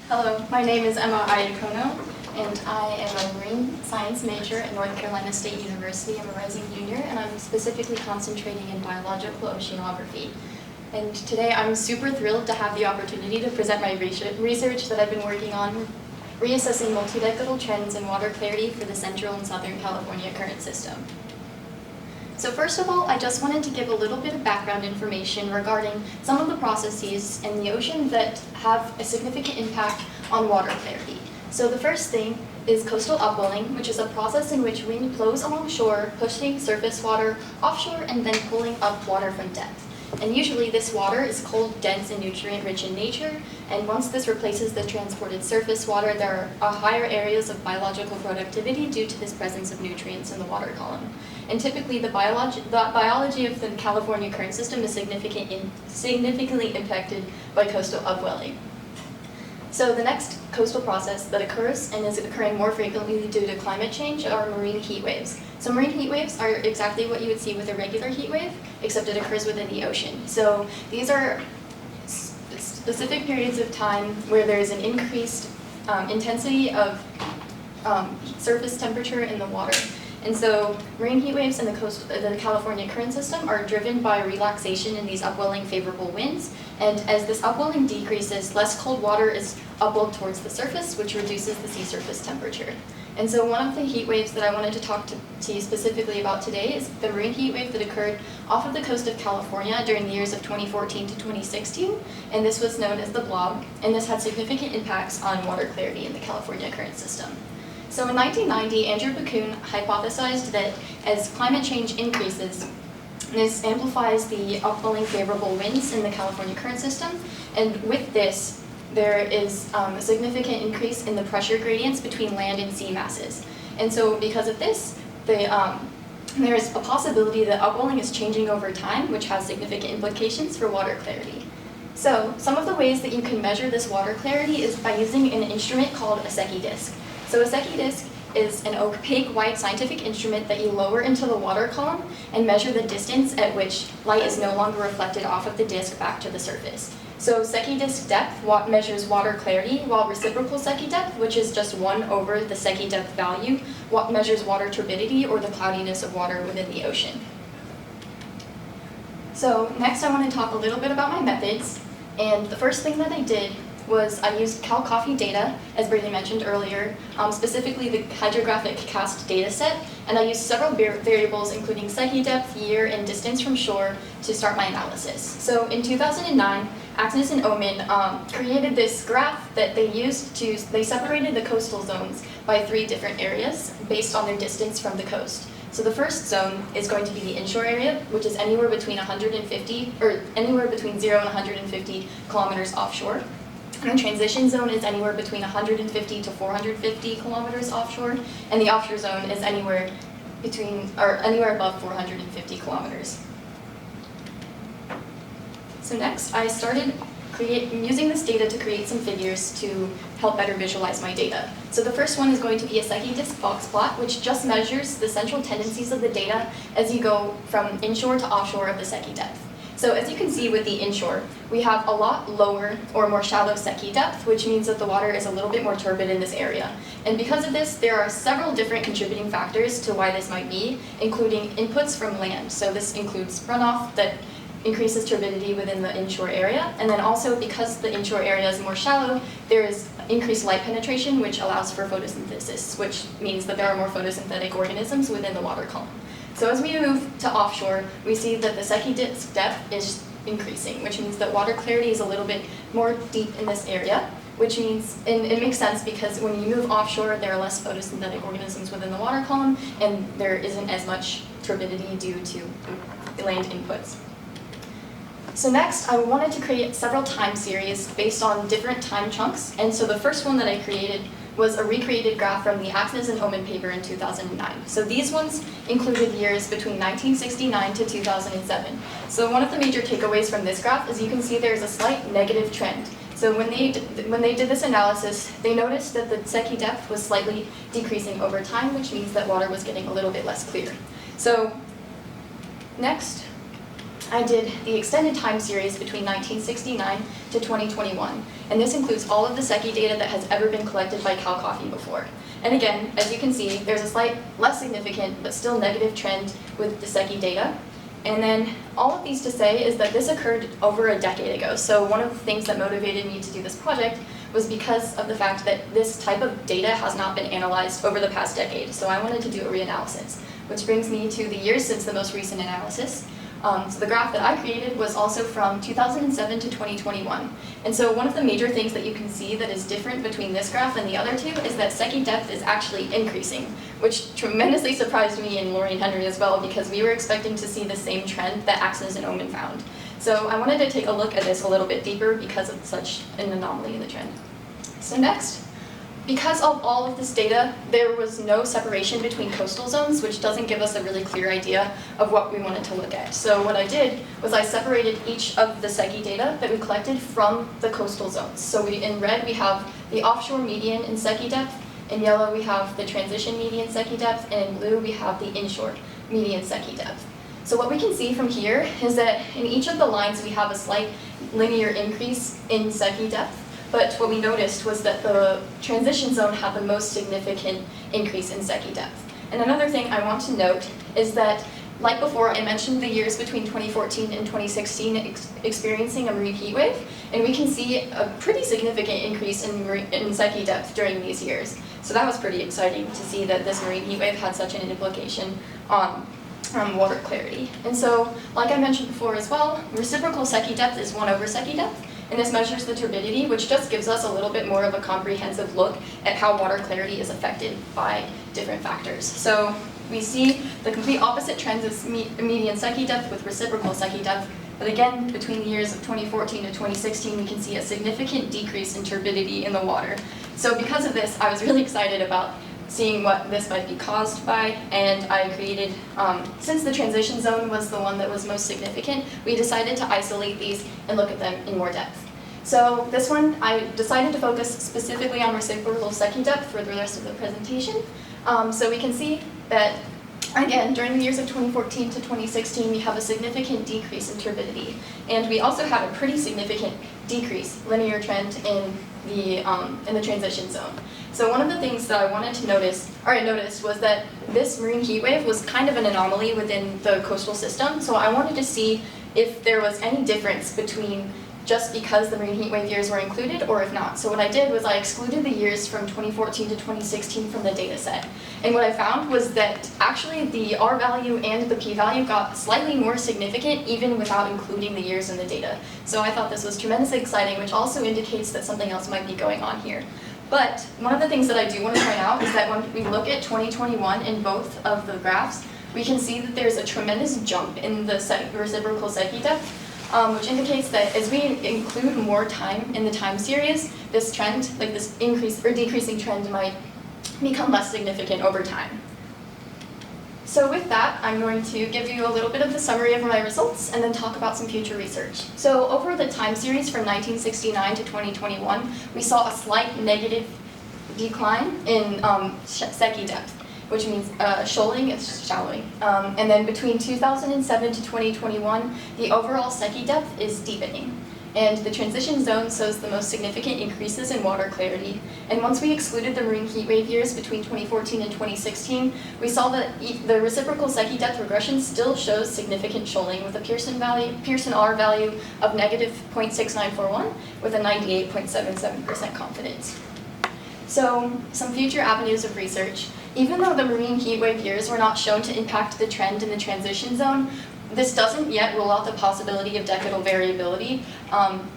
Hello, my name is Iacono, and I am a marine science major at North Carolina State University. I'm a rising junior, and I'm specifically concentrating in biological oceanography. And today I'm super thrilled to have the opportunity to present my research that I've been working on, reassessing multidecadal trends in water clarity for the Central and Southern California current system. So first of all, I just wanted to give a little bit of background information regarding some of the processes in the ocean that have a significant impact on water clarity. So the first thing is coastal upwelling, which is a process in which wind blows along shore, pushing surface water offshore and then pulling up water from depth. And usually this water is cold, dense, and nutrient-rich in nature, and once this replaces the transported surface water, there are higher areas of biological productivity due to this presence of nutrients in the water column. And typically the biology of the California current system is significantly impacted by coastal upwelling. So the next coastal process that occurs and is occurring more frequently due to climate change are marine heat waves. So marine heat waves are exactly what you would see with a regular heat wave, except it occurs within the ocean. So these are specific periods of time where there is an increased intensity of surface temperature in the water. And so marine heat waves in the California current system are driven by relaxation in these upwelling favorable winds. And as this upwelling decreases, less cold water is upwelled towards the surface, which reduces the sea surface temperature. And so one of the heat waves that I wanted to talk to you specifically about today is the marine heat wave that occurred off of the coast of California during the years of 2014 to 2016. And this was known as the blob. And this had significant impacts on water clarity in the California current system. So in 1990, Andrew Bacune hypothesized that as climate change increases, this amplifies the upwelling favorable winds in the California current system, and with this, there is a significant increase in the pressure gradients between land and sea masses. And so because of this, there is a possibility that upwelling is changing over time, which has significant implications for water clarity. So some of the ways that you can measure this water clarity is by using an instrument called a Secchi disk. So a Secchi disk is an opaque white scientific instrument that you lower into the water column and measure the distance at which light is no longer reflected off of the disk back to the surface. So Secchi disk depth measures water clarity, while reciprocal Secchi depth, which is just 1 over the Secchi depth value, measures water turbidity, or the cloudiness of water within the ocean. So next I want to talk a little bit about my methods, and the first thing that I did was I used Cal Coffee data, as Brady mentioned earlier, specifically the hydrographic cast data set, and I used several variables including Secchi depth, year, and distance from shore to start my analysis. So in 2009, Axnes and Oman created this graph that they separated the coastal zones by 3 different areas based on their distance from the coast. So the first zone is going to be the inshore area, which is anywhere between 0 and 150 kilometers offshore. And the transition zone is anywhere between 150 to 450 kilometers offshore, and the offshore zone is anywhere above 450 kilometers. So next, I started using this data to create some figures to help better visualize my data. So the first one is going to be a Secchi disk box plot, which just measures the central tendencies of the data as you go from inshore to offshore of the Secchi depth. So as you can see with the inshore, we have a lot lower or more shallow Secchi depth, which means that the water is a little bit more turbid in this area. And because of this, there are several different contributing factors to why this might be, including inputs from land. So this includes runoff that increases turbidity within the inshore area. And then also, because the inshore area is more shallow, there is increased light penetration, which allows for photosynthesis, which means that there are more photosynthetic organisms within the water column. So as we move to offshore, we see that the Secchi disk depth is increasing, which means that water clarity is a little bit more deep in this area, which means, and it makes sense because when you move offshore, there are less photosynthetic organisms within the water column, and there isn't as much turbidity due to land inputs. So next, I wanted to create several time series based on different time chunks, and so the first one that I created was a recreated graph from the Axnes and Oman paper in 2009. So these ones included years between 1969 to 2007. So one of the major takeaways from this graph is you can see there's a slight negative trend. So when they did this analysis, they noticed that the Secchi depth was slightly decreasing over time, which means that water was getting a little bit less clear. So next, I did the extended time series between 1969 to 2021, and this includes all of the SECI data that has ever been collected by Cal Coffee before. And again, as you can see, there's a slight, less significant, but still negative trend with the SECI data. And then all of these to say is that this occurred over a decade ago. So one of the things that motivated me to do this project was because of the fact that this type of data has not been analyzed over the past decade. So I wanted to do a reanalysis, which brings me to the years since the most recent analysis. So the graph that I created was also from 2007 to 2021. And so one of the major things that you can see that is different between this graph and the other two is that SECI depth is actually increasing, which tremendously surprised me and Lori and Henry as well, because we were expecting to see the same trend that Axis and Omen found. So I wanted to take a look at this a little bit deeper because of such an anomaly in the trend. So next, because of all of this data, there was no separation between coastal zones, which doesn't give us a really clear idea of what we wanted to look at. So what I did was I separated each of the SECI data that we collected from the coastal zones. So in red, we have the offshore median in SECI depth. In yellow, we have the transition median SECI depth. And in blue, we have the inshore median SECI depth. So what we can see from here is that in each of the lines, we have a slight linear increase in SECI depth. But what we noticed was that the transition zone had the most significant increase in SECI depth. And another thing I want to note is that, like before, I mentioned the years between 2014 and 2016 experiencing a marine heat wave, and we can see a pretty significant increase in SECI depth during these years. So that was pretty exciting to see that this marine heat wave had such an implication on water clarity. And so, like I mentioned before as well, reciprocal SECI depth is 1 over SECI depth. And this measures the turbidity, which just gives us a little bit more of a comprehensive look at how water clarity is affected by different factors. So we see the complete opposite trends of median SECI depth with reciprocal SECI depth. But again, between the years of 2014 to 2016, we can see a significant decrease in turbidity in the water. So because of this, I was really excited about seeing what this might be caused by, and I created, since the transition zone was the one that was most significant, we decided to isolate these and look at them in more depth. So this one, I decided to focus specifically on reciprocal SECI depth for the rest of the presentation. So we can see that, again, during the years of 2014 to 2016, we have a significant decrease in turbidity. And we also had a pretty significant decrease, linear trend in the transition zone. So one of the things that I noticed was that this marine heat wave was kind of an anomaly within the coastal system. So I wanted to see if there was any difference between just because the marine heat wave years were included or if not. So what I did was I excluded the years from 2014 to 2016 from the data set. And what I found was that actually the R value and the P value got slightly more significant even without including the years in the data. So I thought this was tremendously exciting, which also indicates that something else might be going on here. But one of the things that I do want to point out is that when we look at 2021 in both of the graphs, we can see that there's a tremendous jump in the reciprocal SECI depth, which indicates that as we include more time in the time series, this trend, like this increase or decreasing trend, might become less significant over time. So with that, I'm going to give you a little bit of the summary of my results and then talk about some future research. So over the time series from 1969 to 2021, we saw a slight negative decline in SECI depth, which means shoaling is shallowing. And then between 2007 to 2021, the overall SECI depth is deepening. And the transition zone shows the most significant increases in water clarity. And once we excluded the marine heat wave years between 2014 and 2016, we saw that the reciprocal SECI depth regression still shows significant shoaling with a Pearson R value of negative 0.6941 with a 98.77% confidence. So some future avenues of research. Even though the marine heat wave years were not shown to impact the trend in the transition zone, this doesn't yet rule out the possibility of decadal variability,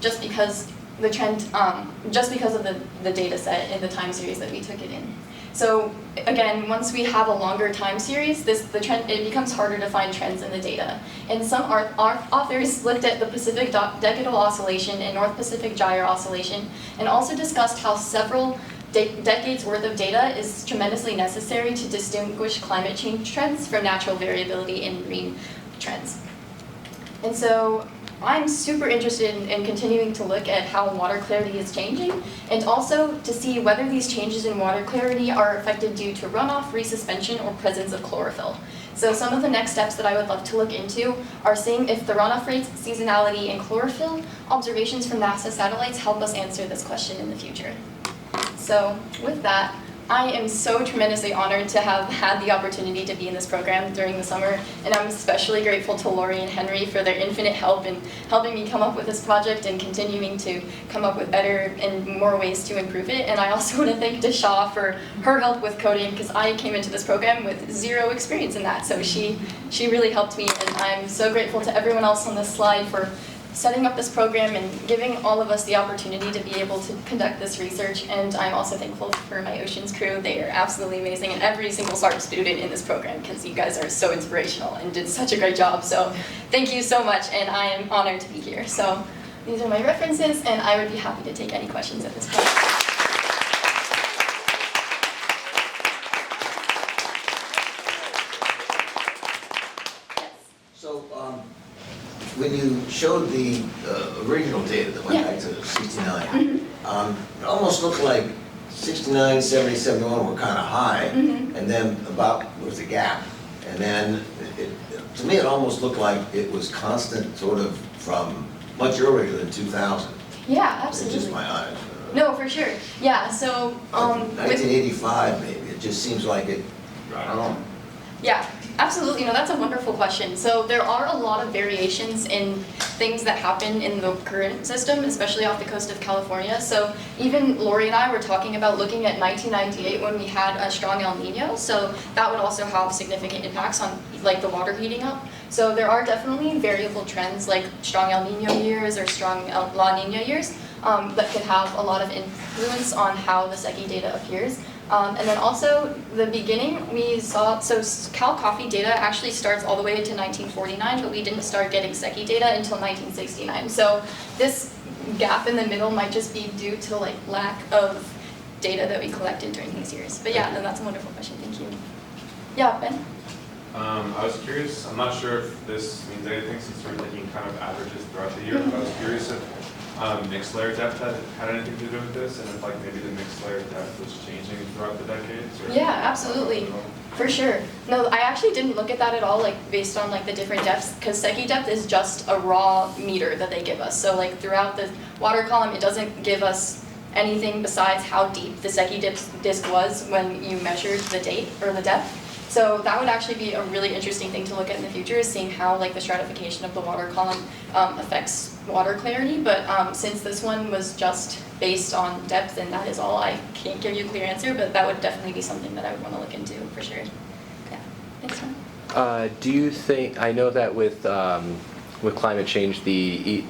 just because of the data set in the time series that we took it in. So again, once we have a longer time series, it becomes harder to find trends in the data. And some authors looked at the Pacific decadal oscillation and North Pacific gyre oscillation, and also discussed how several decades worth of data is tremendously necessary to distinguish climate change trends from natural variability in marine trends. And so I'm super interested in continuing to look at how water clarity is changing, and also to see whether these changes in water clarity are affected due to runoff, resuspension, or presence of chlorophyll. So some of the next steps that I would love to look into are seeing if the runoff rates, seasonality, and chlorophyll observations from NASA satellites help us answer this question in the future. So with that, I am so tremendously honored to have had the opportunity to be in this program during the summer, and I'm especially grateful to Lori and Henry for their infinite help in helping me come up with this project and continuing to come up with better and more ways to improve it. And I also want to thank Deshaw for her help with coding, because I came into this program with zero experience in that, so she really helped me, and I'm so grateful to everyone else on this slide for setting up this program and giving all of us the opportunity to be able to conduct this research. And I'm also thankful for my Oceans crew. They are absolutely amazing, and every single SARP student in this program, because you guys are so inspirational and did such a great job. So thank you so much, and I am honored to be here. So these are my references, and I would be happy to take any questions at this point. So, when you showed the original data that went back to 69, it almost looked like 69, 70, 71 were kind of high, and then about was a gap. And then, to me, it almost looked like it was constant sort of from much earlier than 2000. Yeah, absolutely. It's just my eyes. No, for sure. Yeah, so... 1985, maybe. It just seems like it, I don't know. Yeah, absolutely. No, that's a wonderful question. So there are a lot of variations in things that happen in the current system, especially off the coast of California. So even Lori and I were talking about looking at 1998 when we had a strong El Nino. So that would also have significant impacts on like the water heating up. So there are definitely variable trends like strong El Nino years or strong La Nina years that could have a lot of influence on how the SECI data appears. And then also, the beginning, we saw, so Cal Coffee data actually starts all the way to 1949, but we didn't start getting SECI data until 1969. So this gap in the middle might just be due to like lack of data that we collected during these years. But yeah, no, that's a wonderful question, thank you. Yeah, Ben? I was curious, I'm not sure if this means anything since we're taking kind of averages throughout the year, but I was curious if mixed layer depth had anything to do with this, and if like maybe the mixed layer depth was changing throughout the decades? Or yeah, absolutely, for sure. No, I actually didn't look at that at all, like based on like the different depths, because SECI depth is just a raw meter that they give us. So like throughout the water column, it doesn't give us anything besides how deep the SECI disk was when you measured the date or the depth. So that would actually be a really interesting thing to look at in the future, is seeing how like the stratification of the water column affects water clarity. But since this one was just based on depth, and that is all, I can't give you a clear answer, but that would definitely be something that I would want to look into for sure. Yeah, thanks, Tom. Do you think, I know that with climate change, the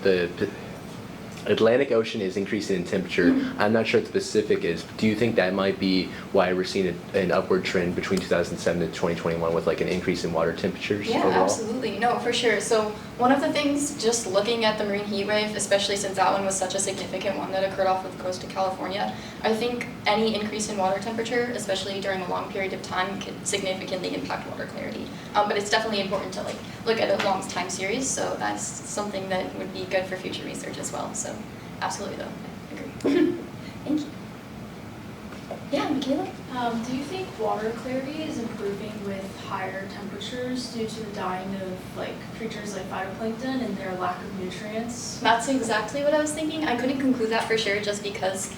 Atlantic Ocean is increasing in temperature. I'm not sure what the Pacific is. Do you think that might be why we're seeing an upward trend between 2007 and 2021 with like an increase in water temperatures overall? Yeah, absolutely. No, for sure. So one of the things, just looking at the marine heat wave, especially since that one was such a significant one that occurred off of the coast of California, I think any increase in water temperature, especially during a long period of time, could significantly impact water clarity. But it's definitely important to like look at a long time series, so that's something that would be good for future research as well. So absolutely though, I agree. Thank you. Yeah, Michaela? Do you think water clarity is improving with higher temperatures due to the dying of like creatures like phytoplankton and their lack of nutrients? That's exactly what I was thinking. I couldn't conclude that for sure just because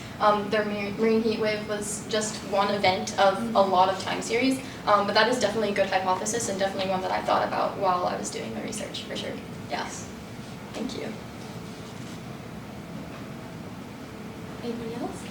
their marine heat wave was just one event of a lot of time series. But that is definitely a good hypothesis and definitely one that I thought about while I was doing my research for sure. Yes. Thank you. Anybody else?